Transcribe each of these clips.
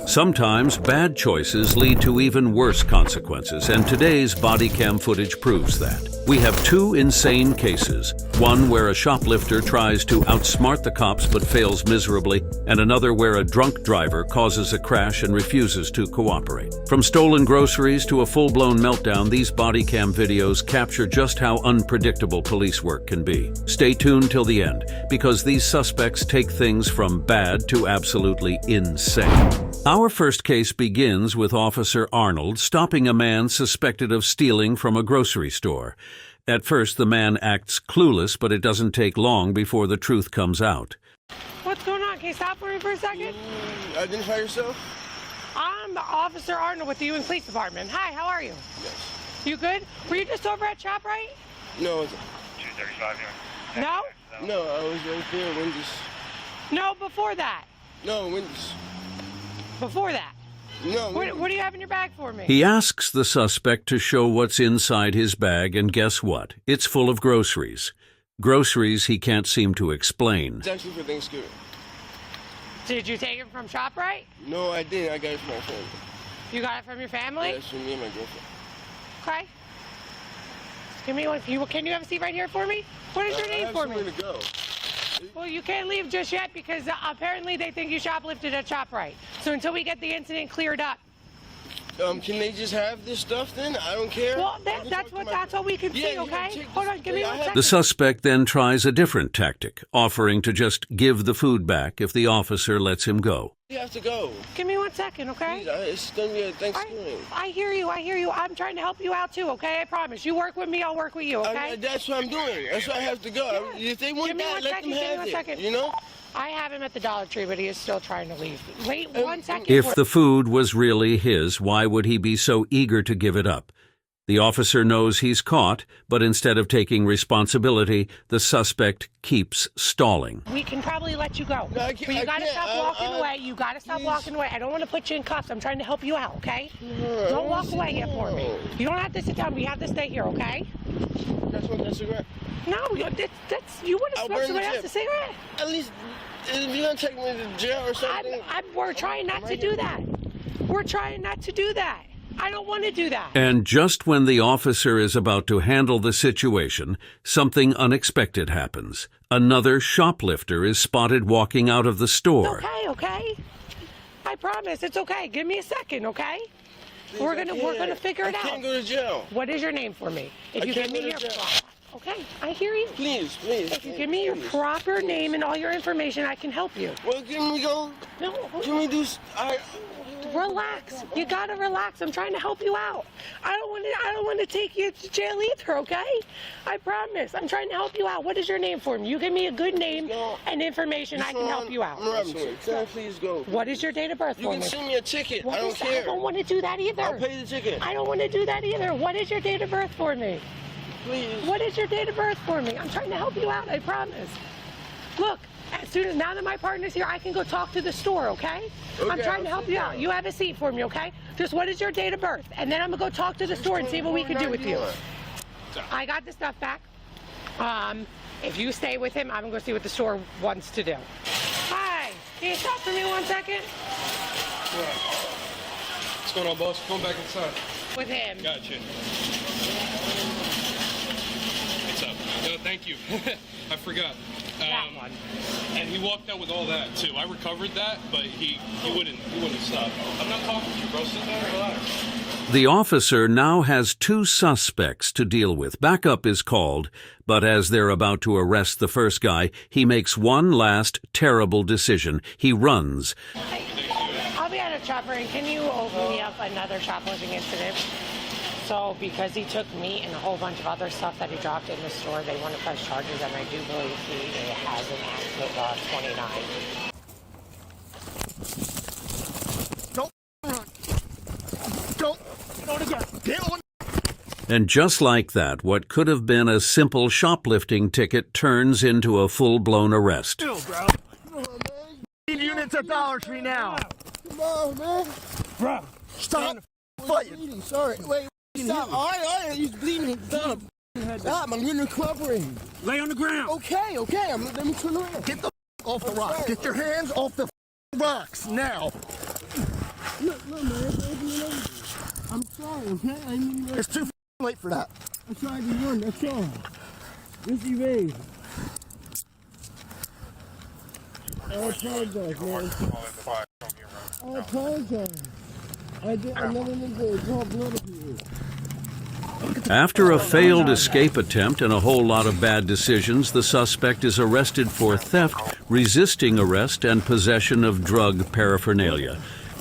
Sometimes bad choices lead to even worse consequences, and today's body cam footage proves that. We have two insane cases, one where a shoplifter tries to outsmart the cops but fails miserably, and another where a drunk driver causes a crash and refuses to cooperate. From stolen groceries to a full-blown meltdown, these body cam videos capture just how unpredictable police work can be. Stay tuned till the end, because these suspects take things from bad to absolutely insane. Our first case begins with Officer Arnold stopping a man suspected of stealing from a grocery store. At first, the man acts clueless, but it doesn't take long before the truth comes out. What's going on? Can you stop for me for a second? Identify yourself. I'm Officer Arnold with the DUI Police Department. Hi, how are you? Yes. You good? Were you just over at Shoprite? No. 235 here. No? No, I was right there, Wendy's. No, before that. No, Wendy's. Before that. No. What do you have in your bag for me? He asks the suspect to show what's inside his bag, and guess what? It's full of groceries. Groceries he can't seem to explain. It's actually for Thanksgiving. Did you take it from Shoprite? No, I didn't. I got it from my family. You got it from your family? Yeah, it's from me and my girlfriend. Okay. Give me one. Can you have a seat right here for me? What is your name for me? I have somewhere to go. Well, you can't leave just yet because apparently they think you shoplifted at ShopRite. So until we get the incident cleared up. Can they just have this stuff then? I don't care. Well, that's what we can see, okay? Hold on, give me 1 second. The suspect then tries a different tactic, offering to just give the food back if the officer lets him go. You have to go. Give me 1 second, okay? Please, it's going to be a Thanksgiving. I hear you. I'm trying to help you out too, okay? I promise. You work with me, I'll work with you, okay? That's what I'm doing. That's why I have to go. Yeah. If they want that, let them have it. Second. You know? I have him at the Dollar Tree, but he is still trying to leave. Wait 1 second. If the food was really his, why would he be so eager to give it up? The officer knows he's caught, but instead of taking responsibility, the suspect keeps stalling. We can probably let you go. No, but you gotta stop walking away. You gotta stop walking away. I don't want to put you in cuffs. I'm trying to help you out, okay? Don't walk away yet for me. You don't have to sit down. We have to stay here, okay? That's what that's a cigarette. No, that's you want to smoke somebody else's cigarette. At least if you're gonna take me to jail or something. We're trying not to do that. We're trying not to do that. I don't want to do that. And just when the officer is about to handle the situation, something unexpected happens. Another shoplifter is spotted walking out of the store. Okay. I promise, it's okay. Give me a second, okay? Please, we're gonna figure it out. I can't go to jail. What is your name for me? If you give me your okay, I hear you. Please. If you give me your proper name and all your information, I can help you. Well, give me go. No. Give me do. Relax. You gotta relax. I'm trying to help you out. I don't want to take you to jail either, okay? I promise. I'm trying to help you out. What is your name for me? You give me a good name and information, I can help you out. Can I please go? What is your date of birth for me? You can send me a ticket. I don't care. I don't want to do that either. I'll pay the ticket. I don't want to do that either. What is your date of birth for me? Please. What is your date of birth for me? I'm trying to help you out, I promise. Look, now that my partner's here, I can go talk to the store, okay? I'm trying to help you out. You have a seat for me, okay? Just what is your date of birth? And then I'm gonna go talk to the store and see what we can do with you. I got the stuff back. If you stay with him, I'm gonna go see what the store wants to do. Hi, can you stop for me 1 second? What's going on, boss? Going back inside. With him. Gotcha. What's up? No, thank you. I forgot. That one. And he walked out with all that too. I recovered that, but he wouldn't stop. I'm not talking to you, bro. Sit down and relax. The officer now has two suspects to deal with. Backup is called, but as they're about to arrest the first guy, he makes one last terrible decision. He runs. I'll be at a chopper, and can you open me up another shoplifting incident? So because he took meat and a whole bunch of other stuff that he dropped in the store, they want to press charges, and I do believe he has an act with 29. Don't run. Don't again. Get on. And just like that, what could have been a simple shoplifting ticket turns into a full-blown arrest. Chill, bro. Need units at Dollar Tree now. Come on, man. Bro, stop fighting. Sorry. Wait. Stop. All right. He's bleeding. Stop. I'm going to cooperate. Lay on the ground. Okay. Let me turn around. Get the off the rocks. Get your hands off the rocks now. Look, man. I'm sorry, okay? I mean, It's too late for that. I tried to run, that's all. Just erase. I apologize, man. I apologize. I never meant to draw blood of you. After a failed escape attempt and a whole lot of bad decisions, the suspect is arrested for theft, resisting arrest, and possession of drug paraphernalia.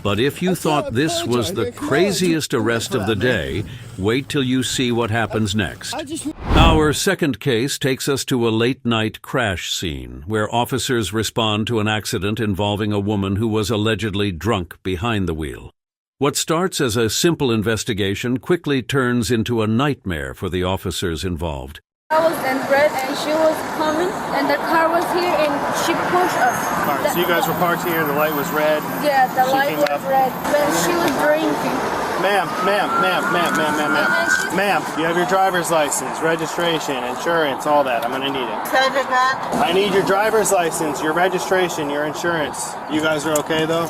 But if you thought this was the craziest arrest of the day, wait till you see what happens next. Our second case takes us to a late-night crash scene where officers respond to an accident involving a woman who was allegedly drunk behind the wheel. What starts as a simple investigation quickly turns into a nightmare for the officers involved. I was in red and she was coming and the car was here and she pushed us. All right, so you guys were parked here, the light was red. Yeah, the light was red. When she was drinking. Ma'am, you have your driver's license, registration, insurance, all that. I'm gonna need it. I need your driver's license, your registration, your insurance. You guys are okay though?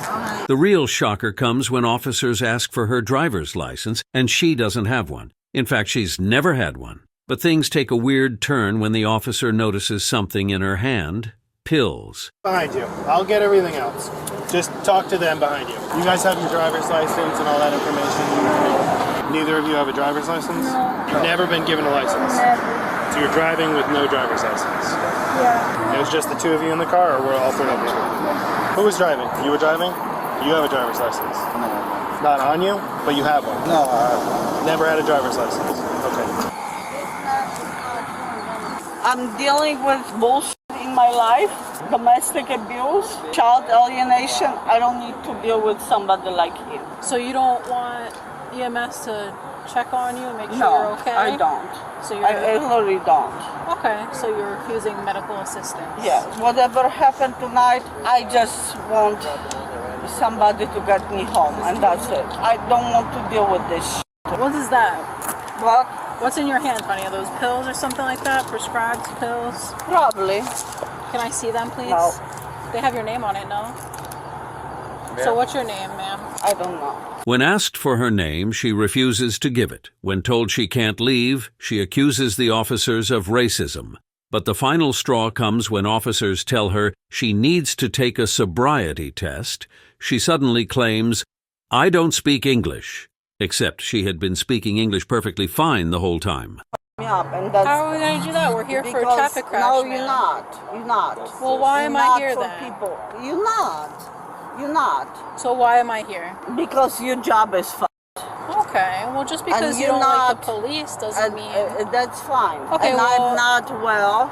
The real shocker comes when officers ask for her driver's license and she doesn't have one. In fact, she's never had one. But things take a weird turn when the officer notices something in her hand. Pills. Behind you. I'll get everything else. Just talk to them behind you. You guys have your driver's license and all that information? Neither of you have a driver's license? No. You've never been given a license? Never. So you're driving with no driver's license? Yeah. It was just the two of you in the car, or were all three of you? Who was driving? You were driving? You have a driver's license? No. Not on you? But you have one? No, I haven't. Never had a driver's license? Okay. I'm dealing with bullshit in my life, domestic abuse, child alienation. I don't need to deal with somebody like him. So you don't want EMS to check on you and make sure No, you're okay? I don't. So I literally don't. Okay, so you're refusing medical assistance? Yeah, whatever happened tonight, I just want somebody to get me home, and that's it. I don't want to deal with this shit. What is that? What? What's in your hand, honey? Are those pills or something like that? Prescribed pills? Probably. Can I see them, please? No. They have your name on it, no? So what's your name, ma'am? I don't know. When asked for her name, she refuses to give it. When told she can't leave, she accuses the officers of racism. But the final straw comes when officers tell her she needs to take a sobriety test. She suddenly claims, "I don't speak English," except she had been speaking English perfectly fine the whole time. And that's How are we going to do that? We're here for a because- traffic crash, No, ma'am. you're not. You're not. Well, why am I Not here for then? People. You're not. You're not. So why am I here? Because your job is fine. Okay, well, just because you you're don't like not- the police doesn't And mean... that's fine. Okay, and well- I'm not well.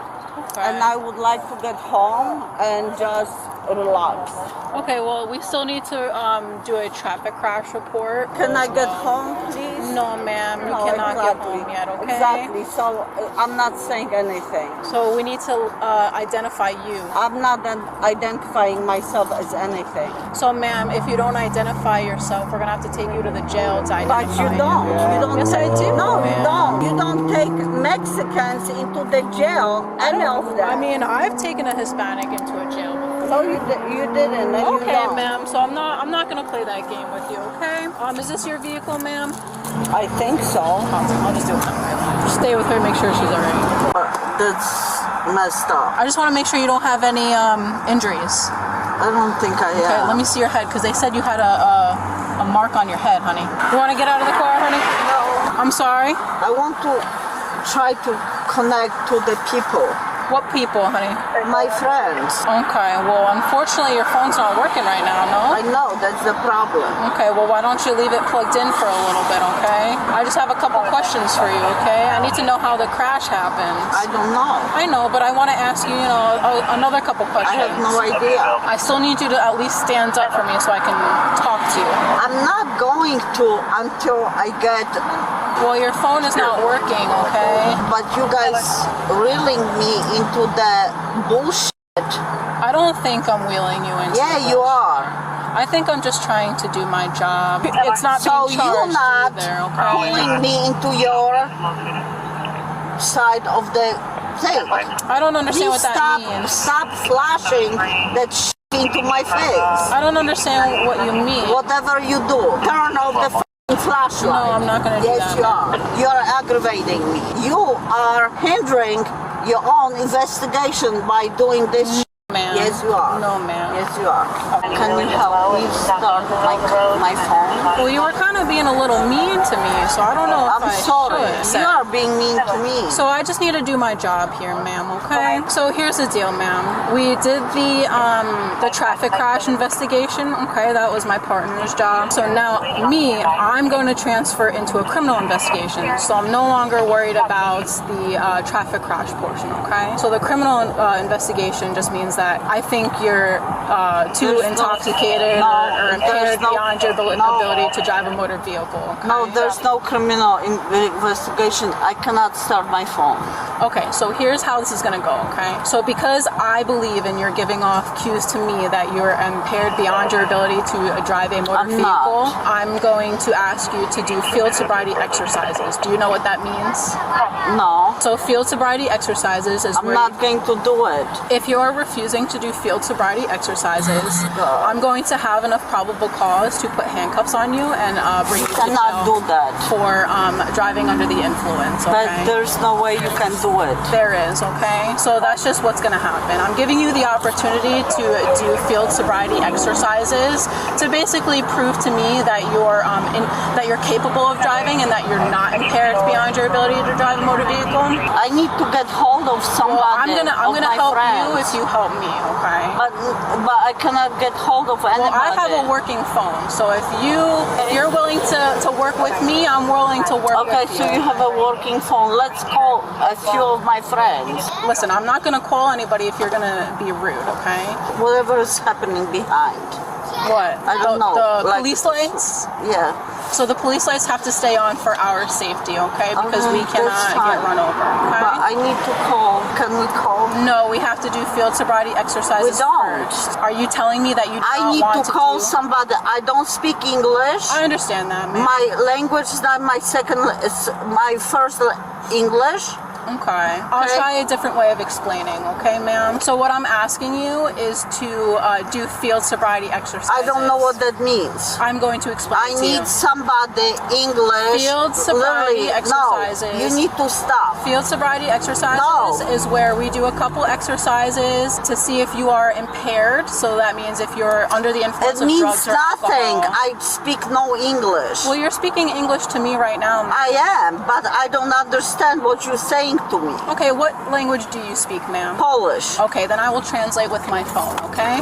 Okay. And I would like to get home and just relax. Okay, well, we still need to do a traffic crash report. Can I as get well. home, please? No, ma'am, you No, cannot exactly. get home yet, okay? Exactly. So I'm not saying anything. So we need to identify you. I'm not identifying myself as anything. So, ma'am, if you don't identify yourself, we're going to have to take you to the jail to identify But you don't. You don't. Yes, I do. No, you ma'am. don't. You don't take Mexicans into the jail. Any of them. I mean, I've taken a Hispanic into a jail before. So you didn't. And Okay, you don't. ma'am. So I'm not gonna play that game with you. Okay. Is this your vehicle, ma'am? I think so. I'll just do it that way. Just stay with her. Make sure she's alright. That's messed up. I just want to make sure you don't have any injuries. I don't think I Okay. am. Let me see your head because they said you had a mark on your head, honey. You want to get out of the car, honey? No. I'm sorry. I want to try to connect to the people. What people, honey? My friends. Okay. Well, unfortunately, your phone's not working right now. I No. know that's the problem. Okay, well, why don't you leave it plugged in for a little bit, okay? I just have a couple questions for you, okay? I need to know how the crash happened. I don't know. I know, but I want to ask you, another couple I questions. have no idea. I still need you to at least stand up for me so I can talk to you. I'm not going to until I get. Well, your phone is not working, okay? But you guys reeling me into the bullshit. I don't think I'm wheeling you into Yeah, the you bullshit. are. I think I'm just trying to do my job. It's not So being you're charged not either, okay? pulling me into your side of the thing. I don't understand Please what that means. Stop flashing that shit into my face. I don't understand what you mean. Whatever you do, turn off the flashlight. No, I'm not gonna do yes, that. Yes, you are. You are aggravating me. You are hindering your own investigation by doing this. Ma'am. Yes, you are. No, ma'am. Yes, you are. Can you help me start my phone? Well, you were kind of being a little mean to me, so I don't know if I'm sorry. should. You are being mean to me. So I just need to do my job here, ma'am, okay? So here's the deal, ma'am. We did the traffic crash investigation, okay? That was my partner's job. So now I'm going to transfer into a criminal investigation. So I'm no longer worried about the traffic crash portion, okay? So the criminal investigation just means that I think you're too intoxicated or impaired beyond your ability to drive a motor vehicle. Okay? No, there's no criminal investigation. I cannot start my phone. Okay, so here's how this is going to go, okay? So because I believe and you're giving off cues to me that you're impaired beyond your ability to drive a motor vehicle, I'm going to ask you to do field sobriety exercises. Do you know what that means? No. So field sobriety exercises is I'm not going to do it. If you're refusing to do field sobriety exercises, I'm going to have enough probable cause to put handcuffs on you and bring you to jail. Cannot do that for driving under the influence. Okay? But there's no way you can do it. There is, okay? So that's just what's going to happen. I'm giving you the opportunity to do field sobriety exercises to basically prove to me that you're capable of driving and that you're not impaired beyond your ability to drive a motor vehicle. I need to get hold of somebody. Well, I'm gonna help you if you help me, okay? But I cannot get hold of anybody. Well, I have a working phone, so if you're willing to work with me, I'm willing to work with you. Okay, so you have a working phone. Let's call a few of my friends. Listen, I'm not gonna call anybody if you're gonna be rude, okay? Whatever is happening behind. What? I don't know. The police lights? Yeah. So the police lights have to stay on for our safety, okay? Because we cannot get run over, okay? But I need to call. Can we call? No, we have to do field sobriety exercises We don't. first. Are you telling me that you don't I need want to call somebody. I don't speak English. I understand that, ma'am. My language is not my my first English. Okay. I'll try a different way of explaining, okay, ma'am? So what I'm asking you is to do field sobriety exercises. I don't know what that means. I'm going to explain I to you. need somebody English. Field sobriety exercises. No, you need to stop. Field sobriety exercises is where we do a couple exercises to see if you are impaired. So that means if you're under the influence of drugs or alcohol. It means nothing. I speak no English. Well, you're speaking English to me right now, ma'am. I am, but I don't understand what you're saying to me. Okay, what language do you speak, ma'am? Polish. Okay, then I will translate with my phone, okay?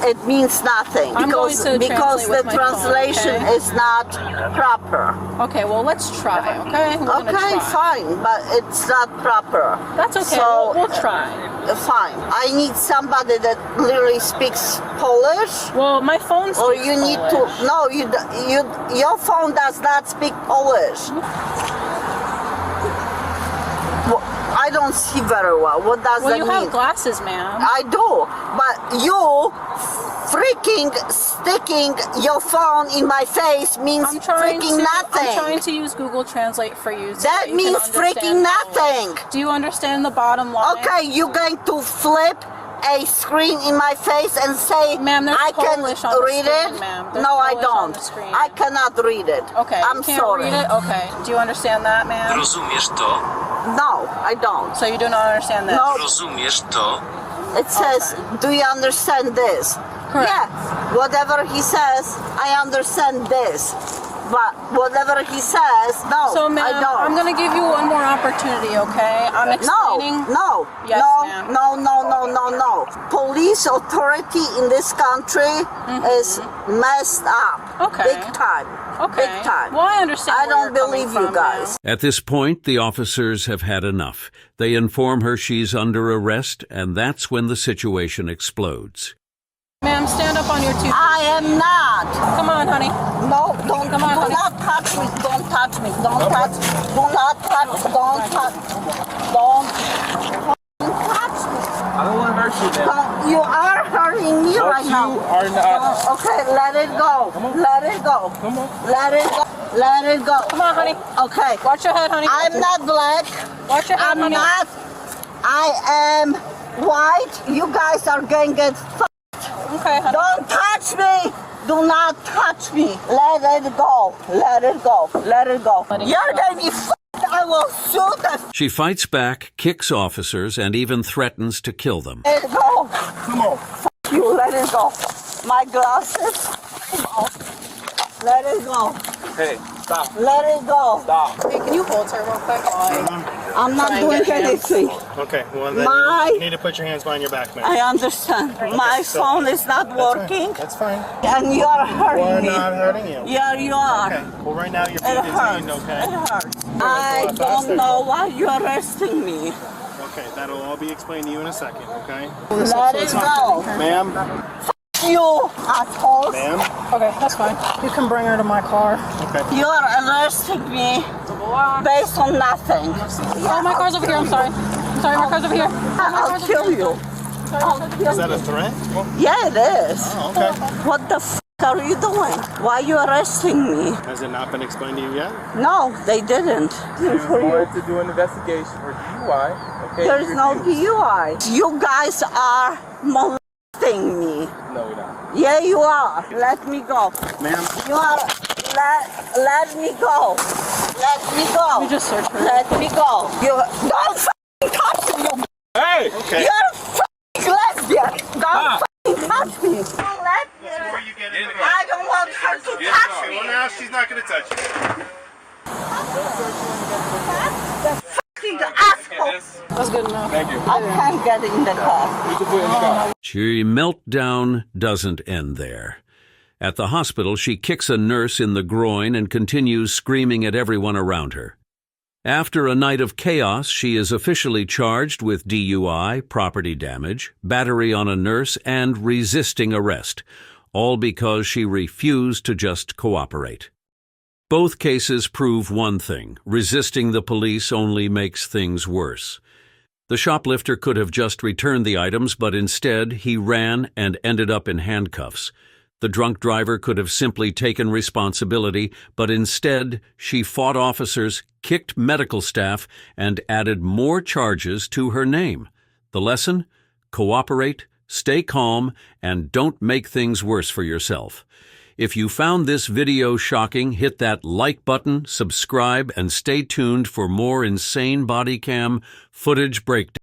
It means nothing because the translation is not proper. Okay, well, let's try, okay? Okay, fine, but it's not proper. That's okay, So, we'll try. Fine. I need somebody that literally speaks Polish. Well, my phone speaks Or you need Polish. to, no, your phone does not speak Polish. I don't see very well. What does that mean? Well, you have glasses, ma'am. I do, but you freaking sticking your phone in my face means freaking nothing. I'm trying to use Google Translate for you. That means freaking nothing. Do you understand the bottom line? Okay, you're going to flip a screen in my face and say, ma'am, there's I can Polish on the read screen, it? ma'am. There's No, I Polish on don't. the screen. I cannot read it. Okay, I'm you can't sorry. read it? Okay. Do you understand that, ma'am? Rozumiesz to? No, I don't. So you do not understand this? No. Rozumiesz to? It says, do you understand this? Correct. Yeah, whatever he says, I understand this. But whatever he says, no, So, ma'am, I don't. I'm going to give you one more opportunity, okay? I'm explaining. No. Yes, ma'am. No. Police authority in this country is messed up. Okay. Big time. Okay. Big time. Well, I understand. I where don't you're coming believe you from, guys. ma'am. At this point, the officers have had enough. They inform her she's under arrest, and that's when the situation explodes. Ma'am, stand up on your two feet. I am not. Come on, honey. No, don't. Come on, do honey. not touch me. Don't touch me. Don't touch. Do not touch. Don't touch. Don't touch me. I don't want to hurt you, man. You are hurting me right now. You are not. Okay, let it go. Let it go. Come on. Let it go. Let it go. Come on, honey. Okay. Watch your head, honey. I'm not black. Watch your head, I'm honey. not. I am white. You guys are going to get fucked. Okay, honey. Don't touch me. Do not touch me. Let it go. Let it go. Let it go. You're gonna be f***ed. I will shoot the She fights back, kicks officers, and even threatens to kill them. Let it go. Come on. F*** you. Let it go. My glasses. Let it go. Hey, stop. Let it go. Stop. Hey, can you hold her real quick? I'm not doing anything. Okay, well then you need to put your hands behind your back, man. I understand. My phone is not working. That's fine. And you are hurting We're me. not hurting you. Yeah, you are. Okay, well right now your It feet is hurts. in, okay? It hurts. I don't know why you're arresting me. Okay, that'll all be explained to you in a second, okay? Let it go. Ma'am? You assholes. Ma'am? Okay, that's fine. You can bring her to my car. Okay. You're arresting me based on nothing. Oh, my car's over here. I'm sorry. I'm sorry, my car's over here. I'll kill you. Is that a threat? Yeah, it is. Oh, okay. What the f are you doing? Why are you arresting me? Has it not been explained to you yet? No, they didn't. Wanted to do an investigation for DUI. Okay. There's no DUI. You guys are molesting me. No, we're not. Yeah, you are. Let me go. Ma'am? You are. Let me go. Let me go. We just searched her. Let me go. You don't f***ing touch me. You. Hey! Okay. You're a f***ing lesbian. Don't f***ing touch me. Don't let me. Before you get in the I don't want her to touch me. Well, now she's not going to touch you. The f***ing asshole. That's good enough. Thank you. I can't get in the car. You can put it in the car. She meltdown doesn't end there. At the hospital, she kicks a nurse in the groin and continues screaming at everyone around her. After a night of chaos, she is officially charged with DUI, property damage, battery on a nurse, and resisting arrest, all because she refused to just cooperate. Both cases prove one thing: resisting the police only makes things worse. The shoplifter could have just returned the items, but instead he ran and ended up in handcuffs. The drunk driver could have simply taken responsibility, but instead she fought officers, kicked medical staff, and added more charges to her name. The lesson? Cooperate, stay calm, and don't make things worse for yourself. If you found this video shocking, hit that like button, subscribe, and stay tuned for more insane body cam footage breakdown.